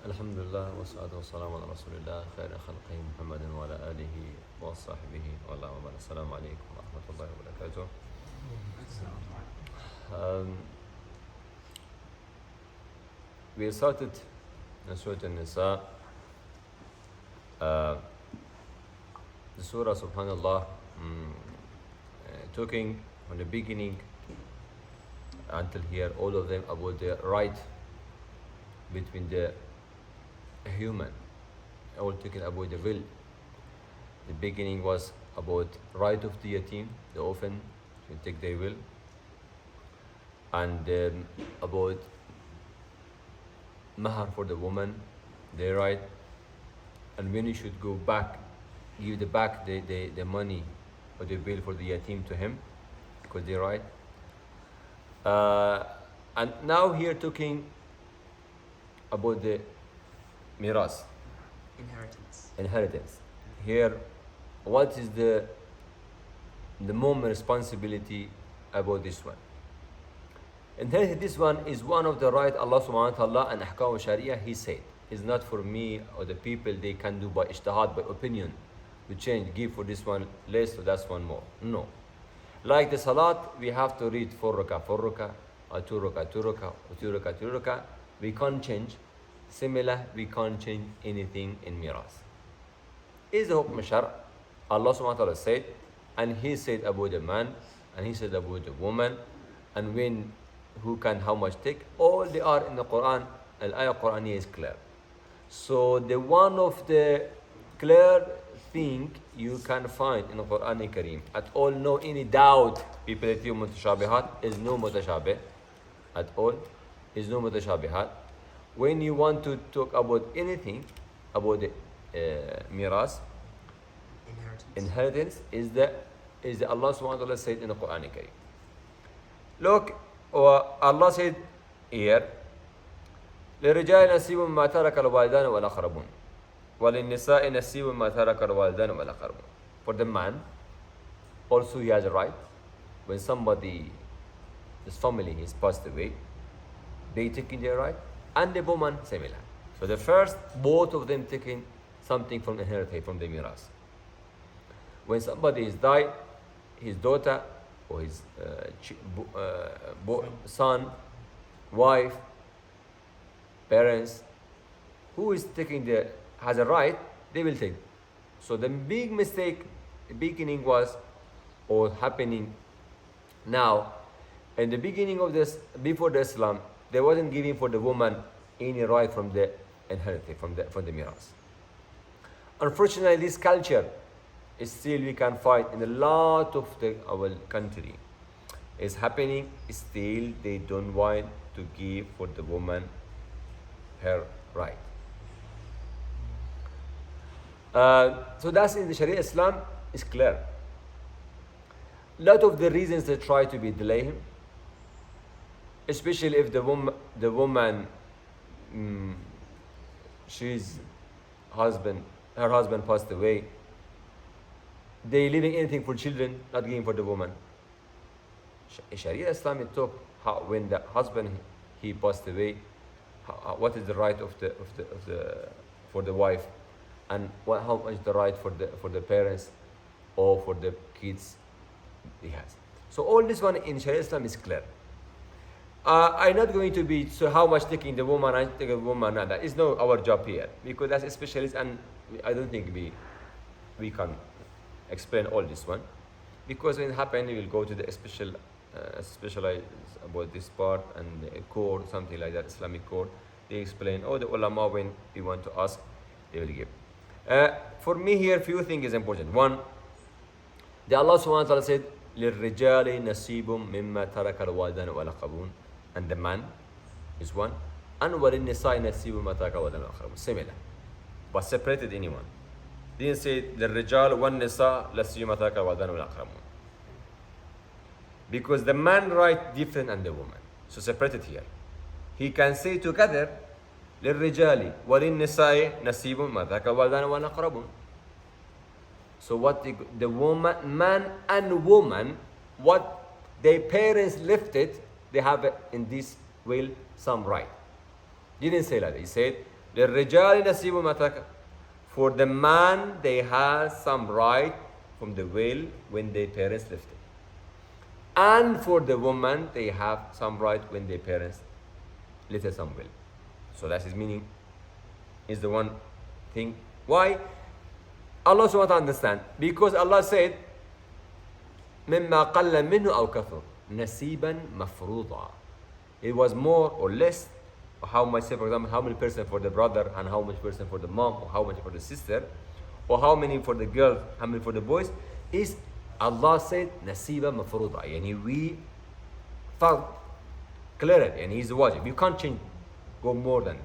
الحمد لله والصلاة والسلام على رسول الله خير خلقه محمد وعلى آله وصحبه والله وبارك. السلام عليكم ورحمة الله وبركاته. Um, we started Surah An-Nisa, the Surah, subhanallah, talking from the beginning until here, all of them about the right between the human, all talking about the will. The beginning was about right of the yatim, the orphan, to take their will, and about mahar for the woman, their right, and when you should go back, give the money or the bill for the yatim to him, because they're right. And now here talking about the miras, inheritance. Here, what is the moment responsibility about this one? Inheritance, this one is one of the right Allah subhanahu wa ta'ala and ahkam sharia. He said, it's not for me or the people, they can do by ijtihad, by opinion, to change, give for this one less, so that's one more. No. Like the salat, we have to read 4 rakah, or 2 rakah, 2 rakah, or 2 rakah, 2 rakah. We can't change. Similar, we can't change anything in miras. Is the hukm shar. Allah subhanahu wa ta'ala said, and he said about the man, and he said about the woman, and when, who can how much take, all they are in the Quran. Al-ayah Quraniya is clear. So the one of the clear thing you can find in the Quran Kareem at all, no any doubt, people that you mutashabihat, is no mutashabih at all, is no mutashabihat. When you want to talk about anything about the miras, inheritance is the Allah subhanahu wa ta'ala said in the Quran Kareem. Look, Allah said here, للرجال نصيب مما ترك الوالدان والأقربون وللنساء نصيب مما ترك الوالدان والأقربون. For the man, also he has a right. When somebody, his family is passed away, they taking their right, and the woman similar. So the first, both of them taking something from inheritance, from the miras. When somebody is died, his daughter or his son, wife, parents, who is taking has a right, they will take. So the big mistake, the beginning was, or happening now, in the beginning of this, before the Islam, they wasn't giving for the woman any right from the inheritance, from the miras. Unfortunately, this culture is still we can find in a lot of our country. It's happening still. They don't want to give for the woman her right. So that's in the Sharia Islam is clear. Lot of the reasons they try to be delaying, especially if the woman, her husband passed away, they leaving anything for children, not giving for the woman. Sharia Islam talk how when the husband he passed away, what is the right of the for the wife, and how much the right for the parents or for the kids he has. So all this one in Sharia Islam is clear. I'm not going to be so how much taking the woman, I take a woman, and that is not our job here, because that's a specialist, and I don't think we can explain all this one, because when it happens we will go to the specialized about this part, and a court, something like that, Islamic court, they explain, the ulama, when we want to ask, they will give. For me here, few things is important. One, the Allah subhanahu wa ta'ala said, لِلرِّجَالِ نَصِيبٌ مِمَّا تَرَكَ الْوَالِدَانُ وَالْأَقْرَبُونَ, and the man is one, and وَلِلنِّسَاءِ نَصِيبٌ مِمَّا تَرَكَ الْوَالِدَانُ وَالْأَقْرَبُونَ, similar, but separated anyone. Didn't say لِلرِّجَالِ وَالنِّسَاءِ نَصِيبٌ مِمَّا تَرَكَ الْوَالِدَانُ وَالْأَقْرَبُونَ, because the man right different than the woman, so separated here. He can say together للرجال وللنساء نصيب مما ترك الوالدان والأقربون. So what the woman, man and woman, what their parents lifted, they have in this will some right. He didn't say that. He said للرجال نصيب مما ترك. For the man, they have some right from the will when their parents left it. And for the woman, they have some right when their parents left some will. So that's his meaning, is the one thing. Why? Allah subhanahu wa ta'ala understand. Because Allah said, مما قل منه أو كثر نصيبا مفروضا. It was more or less, or how much, say for example, how many percent for the brother and how much percent for the mom, or how much for the sister, or how many for the girls, how many for the boys, is Allah said نصيبا مفروضا. Yani we found clear it, and He's the wajib. You can't change, go more than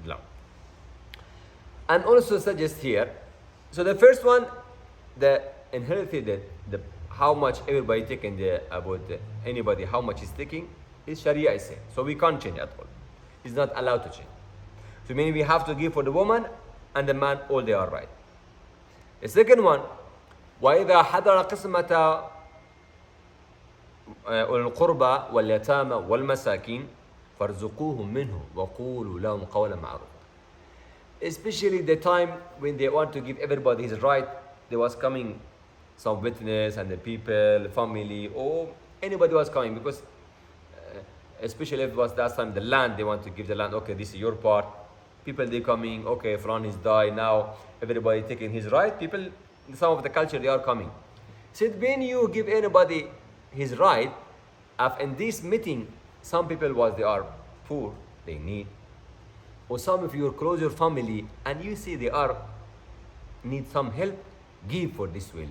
love. And also suggest here, so the first one, the inherited, the how much everybody taking anybody, how much is taking, is Sharia is saying. So we can't change at all. It's not allowed to change. So meaning we have to give for the woman and the man, all they are right. The second one, وَإِذَا حَضَرَ قِسْمَةَ الْقُرْبَى وَالْيَتَامَى وَالْمَسَاكِينَ فَارْزُقُوهُمْ مِنْهُ وَقُولُوا لَهُمْ قَوْلًا مَعْرُوفًا. Especially the time when they want to give everybody his right, there was coming some witness and the people, family, or anybody was coming, because especially if it was that time the land, they want to give the land, okay, this is your part. People they coming, okay, Flan is died, now everybody taking his right. People, some of the culture, they are coming. So when you give anybody his right, in this meeting, some people they are poor, they need, or some of your closer family, and you see they are need some help, give for this will.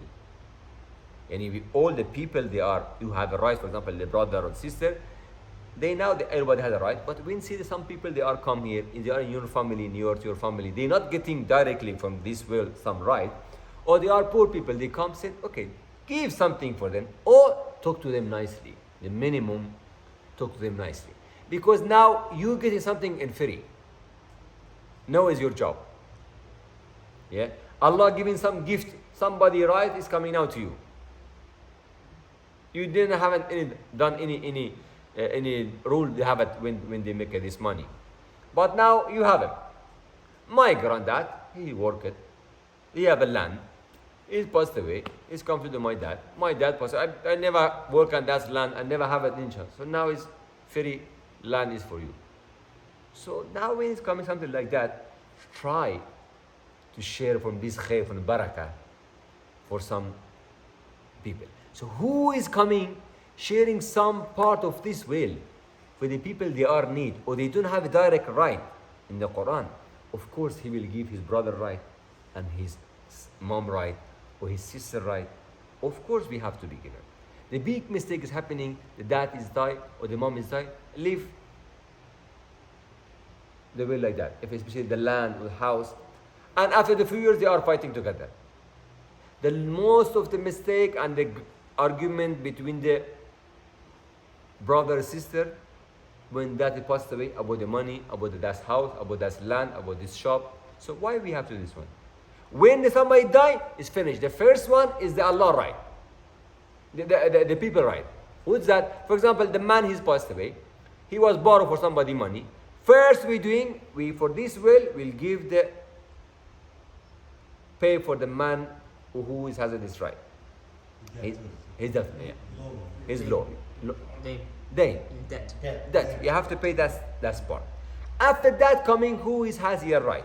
And if all the people you have a right, for example, the brother or sister, everybody has a right. But when see some people they are come here, they are in your family, your family, they're not getting directly from this will some right, or they are poor people, they come say, okay, give something for them, or talk to them nicely. The minimum, talk to them nicely, because now you getting something in free. Now is your job. Yeah, Allah giving some gift, somebody right is coming out to you. You didn't done any rule they have it when they make this money, but now you have it. My granddad, he worked, he have a land, he passed away, he's come to my dad. My dad passed away. I never work on that land, I never have an inch. So now it's free land is for you. So now when it's coming something like that, try to share from this khair, from the barakah, for some people. So who is coming, sharing some part of this will for the people they are in need, or they don't have a direct right in the Quran? Of course, he will give his brother right, and his mom right, or his sister right. Of course, we have to be given. The big mistake is happening, the dad is died, or the mom is died, leave the will like that, if especially the land or the house, and after the few years they are fighting together. The most of the mistake and the argument between the brother and sister, when that passed away, about the money, about that house, about that land, about this shop. So why we have to do this one? When somebody die, it's finished. The first one is the Allah right, the people right. What's that? For example, the man he's passed away, he was borrowed for somebody money. First we for this will, we'll give the pay for the man who has this right. His debt, yeah. His law. Debt. You have to pay that part. After that coming, who has your right?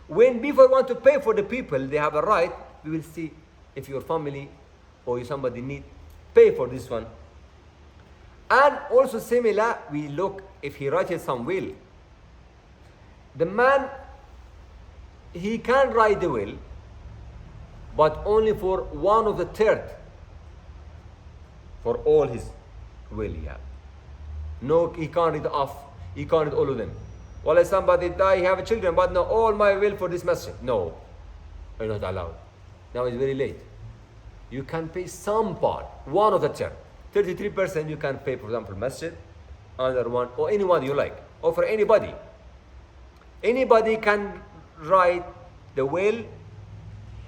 When people want to pay for the people, they have a right. We will see if your family or somebody need, pay for this one. And also similar, we look if he writes some will. The man, he can write the will, but only for one of the third. For all his will he have. No, he can't read off. He can't read all of them. Well, if somebody die, he have children, but no, all my will for this masjid. No, you're not allowed. Now it's very late. You can pay some part, one of the third. 33% you can pay, for example, masjid, another one, or anyone you like, or for anybody. Anybody can write the will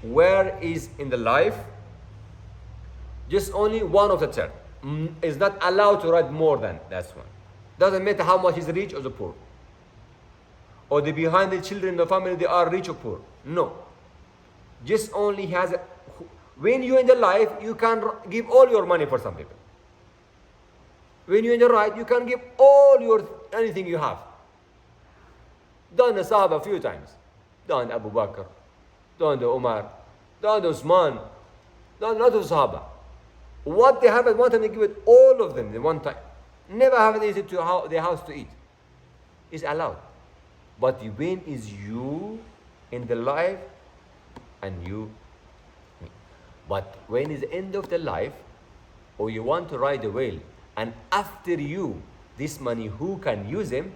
where is in the life, just only one of the third. Is not allowed to write more than that one. Doesn't matter how much is rich or the poor. or the behind the children in the family, they are rich or poor. No. Just only has a, when you're in the life, you can give all your money for some people. When you're in the right, you can give all your anything you have. Done the Sahaba a few times. Done Abu Bakr, done the Umar, done the Usman, done a lot of Sahaba. What they have at one time, they give it all of them at one time. Never have it easy to their house to eat. It's allowed. But when is you in the life and you me. But when is the end of the life, or you want to ride the whale, and after you, this money, who can use them,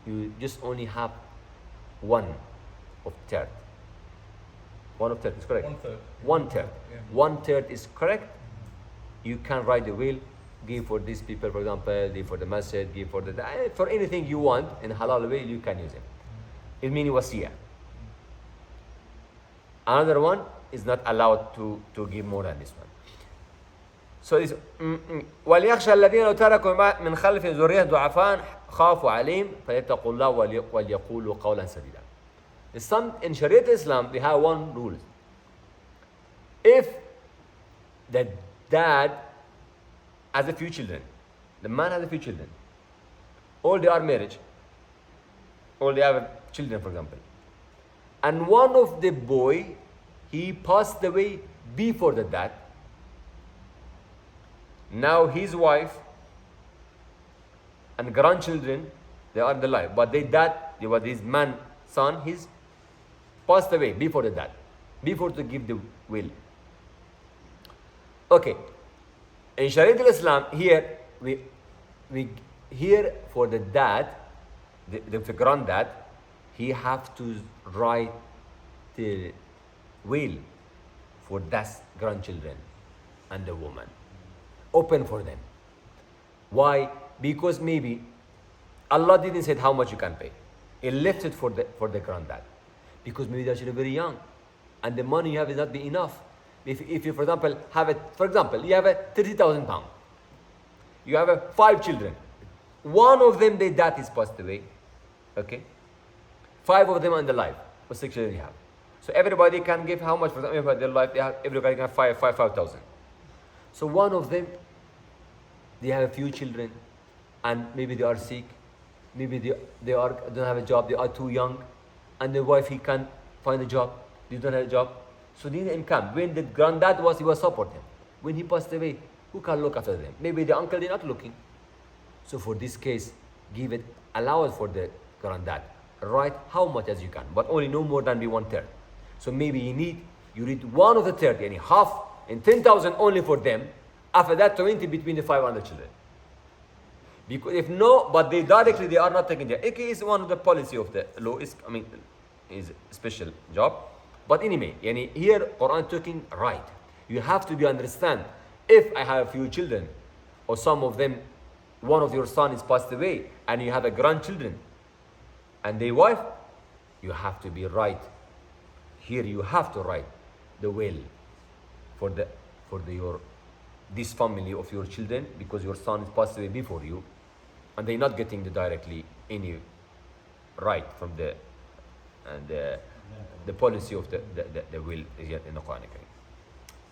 you just only have one of third. One of third is correct. 1/3. 1/3. Yeah. 1/3 is correct. You can ride the wheel, give for these people, for example, give for the masjid, give for for anything you want in halal way, you can use it. It means wasiyah. Another one is not allowed to give more than this one. So this وَلْيَخْشَى الَّذِينَ لَوْ تَرَكُوا مِنْ خَلْفِهِمْ ذُرِّيَّةً ضُعَفَاءً خَافُوا عَلَيْهِمْ فَلْيَتَّقُوا اللَّهَ وَلْيَقُولُوا قَوْلًا سَدِيدًا. In Sharia Islam, we have one rule. If the dad has a few children, the man has a few children, all they are married, all they have children, for example, and one of the boy, he passed away before the dad. Now his wife and grandchildren, they are alive, but their dad, they were his man, son, he's passed away before the dad, before to give the will. Okay, in Sharia Islam, here we here for the dad, the granddad, he have to write the will for that grandchildren and the woman, open for them. Why? Because maybe Allah didn't say how much you can pay. He left it for the granddad, because maybe they're actually very young, and the money you have is not be enough. If you, for example, have it, for example, you have a 30,000 pounds. You have 5 children. One of them, their dad is passed away. Okay? 5 of them are alive. Or 6 children you have. So everybody can give how much? For example, their life, everybody can have 5,000. So one of them, they have a few children, and maybe they are sick. Maybe they don't have a job. They are too young, and the wife, he can't find a job. They don't have a job. So they need income. When the granddad he was supporting. When he passed away, who can look after them? Maybe the uncle, they're not looking. So for this case, give it allowance for the granddad. Write how much as you can, but only no more than be 1/3. So maybe you need one of the 30, and half, and 10,000 only for them. After that, 20 between the 5 and the children. Because if no, but they are not taking care. It is one of the policy of the law. Is a special job. But anyway, here Quran talking right. You have to be understand. If I have a few children, or some of them, one of your son is passed away, and you have a grandchildren, and their wife, you have to be right. Here you have to write the will for this family of your children, because your son is passed away before you, and they're not getting directly any right from the policy of the will is yet in the Quran.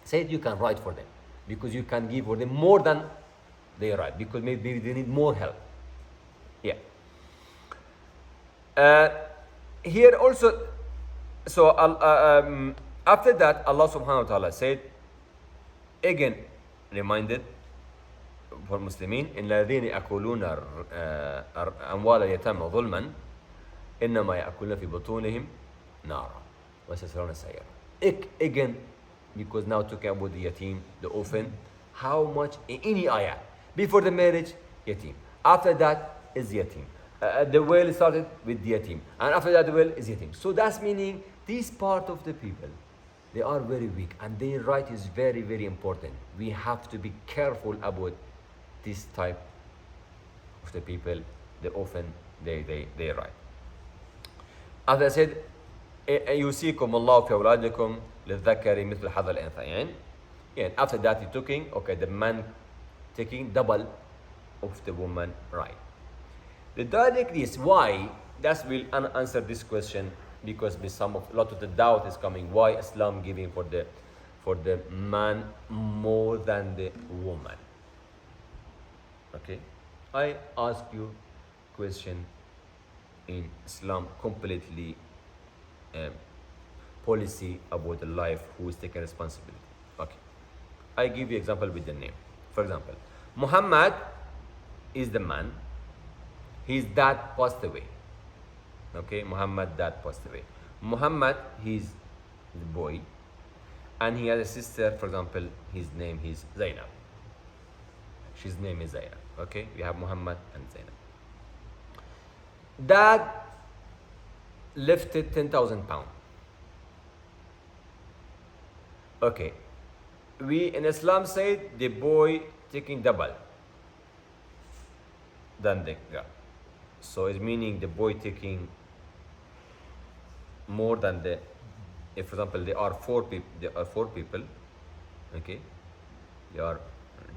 Said you can write for them, because you can give for them more than they write, because maybe they need more help. Yeah. Here also, so after that, Allah subhanahu wa ta'ala said, again, reminded for Muslimin, إن الذين يأكلون أموال اليتامى ظلما إنما يأكلون في بطونهم نارا وسيصلون سعيرا. Again, because now talking about the yatim, the orphan, how much in any ayah, before the marriage, yatim. After that is yatim. The will started with the yatim, and after that the will is yatim. So that's meaning this part of the people, they are very weak, and their right is very, very important. We have to be careful about this type of the people, the orphan, they right. As I said, يوصيكم الله في أولادكم للذكر مثل حظ الأنثيين. And after that, you're talking, okay, the man taking double of the woman right. The direct is why That will answer this question, because a lot of the doubt is coming. Why Islam giving for the man more than the woman? Okay, I ask you question in Islam completely policy about the life, who is taking responsibility. Okay, I give you example with the name. For example, Muhammad is the man. His dad passed away. Okay, Muhammad dad passed away. Muhammad, he's the boy, and he has a sister. For example, his name is Zainab. His name is Zainab. Okay, we have Muhammad and Zainab. Dad lifted 10,000 pounds. Okay, we in Islam say the boy taking double than the girl. So it's meaning the boy taking more than the. If, for example, there are four people. Okay, there are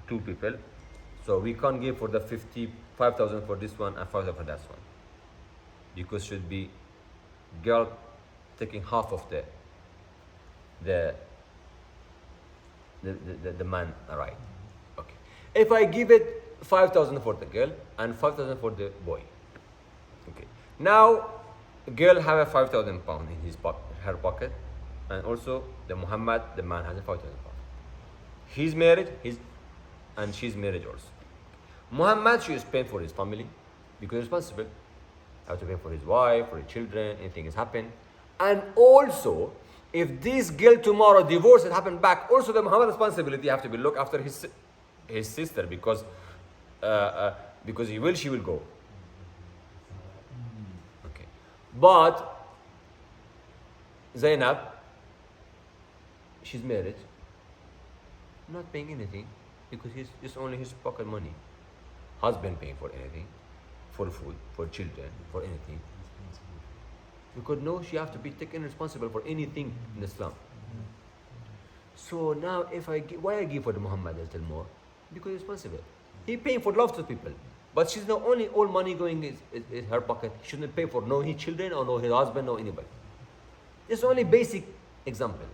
two people. So we can't give for the 55,000 for this one and 5,000 for that one, because should be girl taking half of the man, right? Okay. If I give it 5,000 for the girl and 5,000 for the boy, okay. Now, girl have a 5,000 pound in her pocket, and also the Muhammad, the man, has a 5,000 pound. He's married, and she's married also. Muhammad, she is paying for his family because he's responsible. Have to pay for his wife, for his children, anything has happened. And also, if this girl tomorrow divorce and happen back, also the Muhammad responsibility have to be look after his sister, because she will go. Okay, but Zainab, she's married, not paying anything, because it's only his pocket money. Husband paying for anything, for food, for children, for anything. Because no, she have to be taken responsible for anything in Islam. So now, why I give for the Muhammad a little more? Because he's responsible. He paying for lots of people, but she's not only all money going in her pocket. She shouldn't pay for no his children or no his husband or anybody. It's only basic example,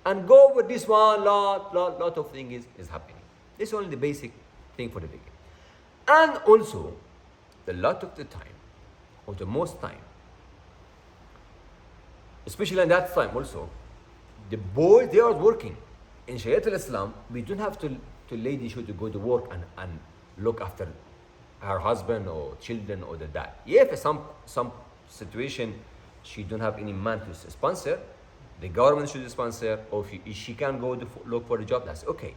and go with this one. Lot of things is happening. This is only the basic thing for the beginning, and also, a lot of the time, or the most time, especially in that time also, the boys, they are working. In Sharia al-Islam, we don't have to lady should to go to work and look after her husband or children or the dad. Yeah, if some situation she don't have any man to sponsor, the government should sponsor, or if she can go to look for a job, that's okay.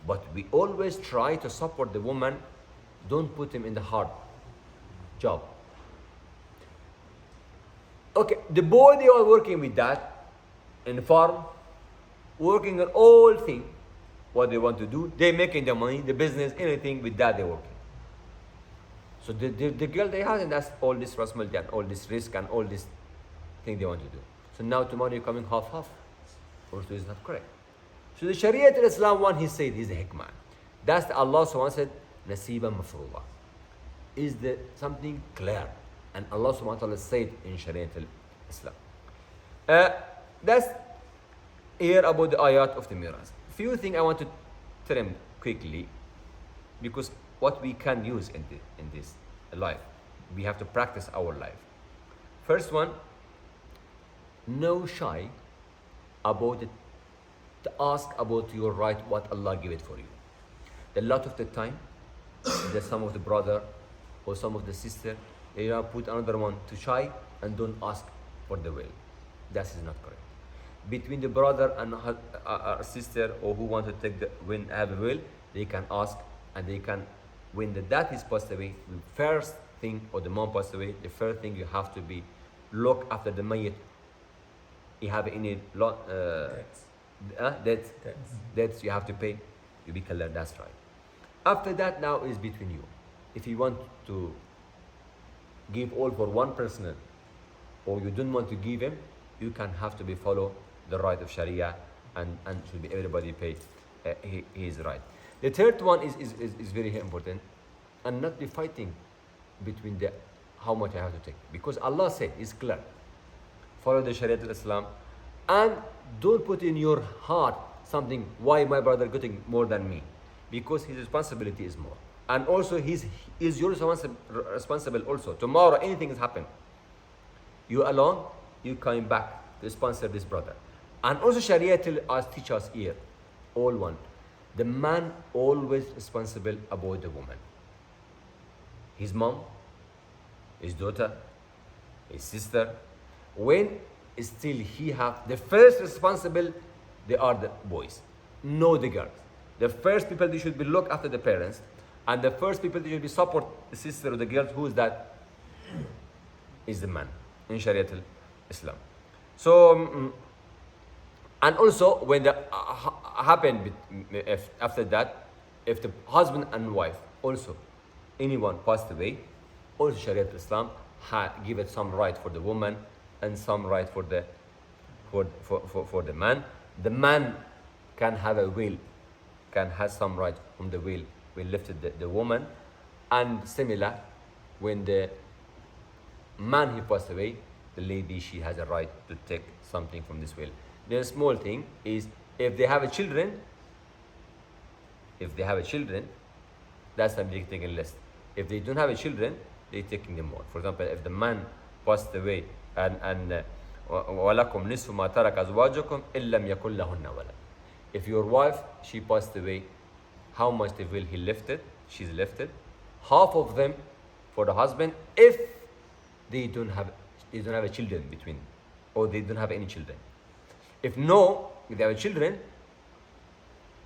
But we always try to support the woman. Don't put him in the hard job. Okay, the boy, they are working with that in the farm, working on all things, what they want to do. They making the money, the business, anything with that they're working. So the girl they have, and that's all this responsibility and all this risk and all this thing they want to do. So now tomorrow you're coming half. Also is not correct. So the Sharia al-Islam one, he said, is a hikmah. That's the Allah subhanahu wa ta'ala said, nasiba mafruḍa. Is the something clear. And Allah subhanahu wa ta'ala said in Sharia al-Islam. That's here about the ayat of the miras. Few things I want to trim quickly, because what we can use in this life, we have to practice our life. First one, no shy about it, to ask about your right, what Allah give it for you. A lot of the time, there's some of the brother or some of the sister, they put another one to shy and don't ask for the will. That is not correct. Between the brother and her sister, or who want to take have a will, they can ask, and they can, when the dad is passed away, the first thing, or the mom passed away, the first thing you have to be look after the mayyit. You have any debts you have to pay, you be clear, that's right. After that, now is between you. If you want to give all for one person, or you don't want to give him, you can have to be follow the right of Sharia, and should be everybody pay his right. The third one is very important, and not be fighting between the how much I have to take. Because Allah said, it's clear. Follow the Sharia of Islam. And don't put in your heart something, why my brother getting more than me? Because his responsibility is more. And also, is your responsible also. Tomorrow, anything has happened. You alone, you coming back to sponsor this brother. And also, Sharia teach us here, all one. The man always responsible about the woman. His mom, his daughter, his sister. When still he have the first responsible, they are the boys, no the girls. The first people they should be look after the parents, and the first people they should be support the sister or the girls. Who is that? Is the man in Sharia Islam. So and also when the happen if after that, if the husband and wife also anyone passed away, also Sharia Islam give it some right for the woman and some right for the man. The man can have a will, can have some right from the will lifted the woman. And similar, when the man he passed away, the lady she has a right to take something from this will. The small thing is if they have a children, that's something they taking less. If they don't have a children, they taking them more. For example, if the man passed away and وَلَكُمْ نِصْفُ مَا تَرَكَ أَزْوَاجُكُمْ إِن لَمْ يَكُنْ لَهُنَّ وَلَدٌ. If your wife, she passed away, how much the will he lifted, she's lifted, half of them for the husband if they don't have a children between, or they don't have any children. If they have children,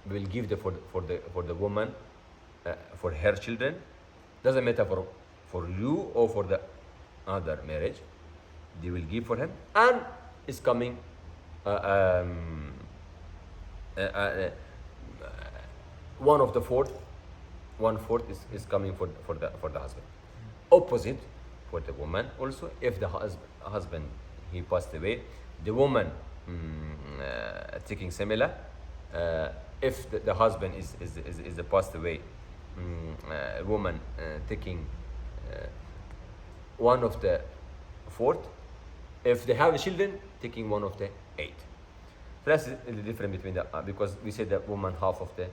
we will give for the woman for her children. Doesn't matter for you or for the other marriage. They will give for him, and it's coming. One fourth is coming for the husband. Opposite for the woman also. If the husband he passed away, the woman taking similar. If the husband is passed away, woman taking one of the fourth. If they have children, taking one of the 8. So that's the difference between because we said that woman half of the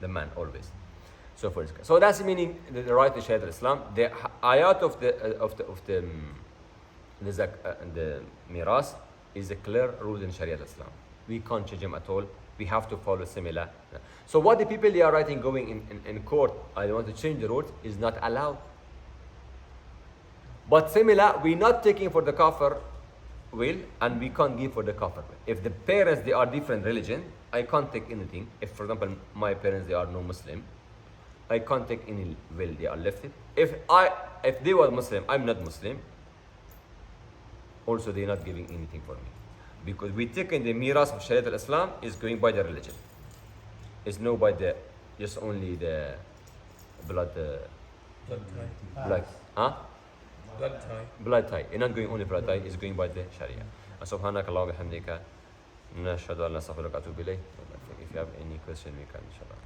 man always. So so that's meaning the right to Sharia Islam. The ayat of the miras is a clear rule in Sharia Islam. We can't change them at all. We have to follow similar. So what the people they are writing going in court, I want to change the rules, is not allowed. But similar, we're not taking for the kafir will, and we can't give for the kafir will. If the parents, they are different religion, I can't take anything. If, for example, my parents, they are no Muslim, I can't take any will, they are left it. If they were Muslim, I'm not Muslim, also they're not giving anything for me. Because we take in the miras of Sharia al-Islam is going by the religion. It's no by just only the blood blood tie. Blood tie. You're not going only blood tie, it's going by the Sharia. Subhanaka Allahumma bihamdika. Nashhadu an la ilaha illa anta astaghfiruka wa atubu ilayk. If you have any question, we can inshallah.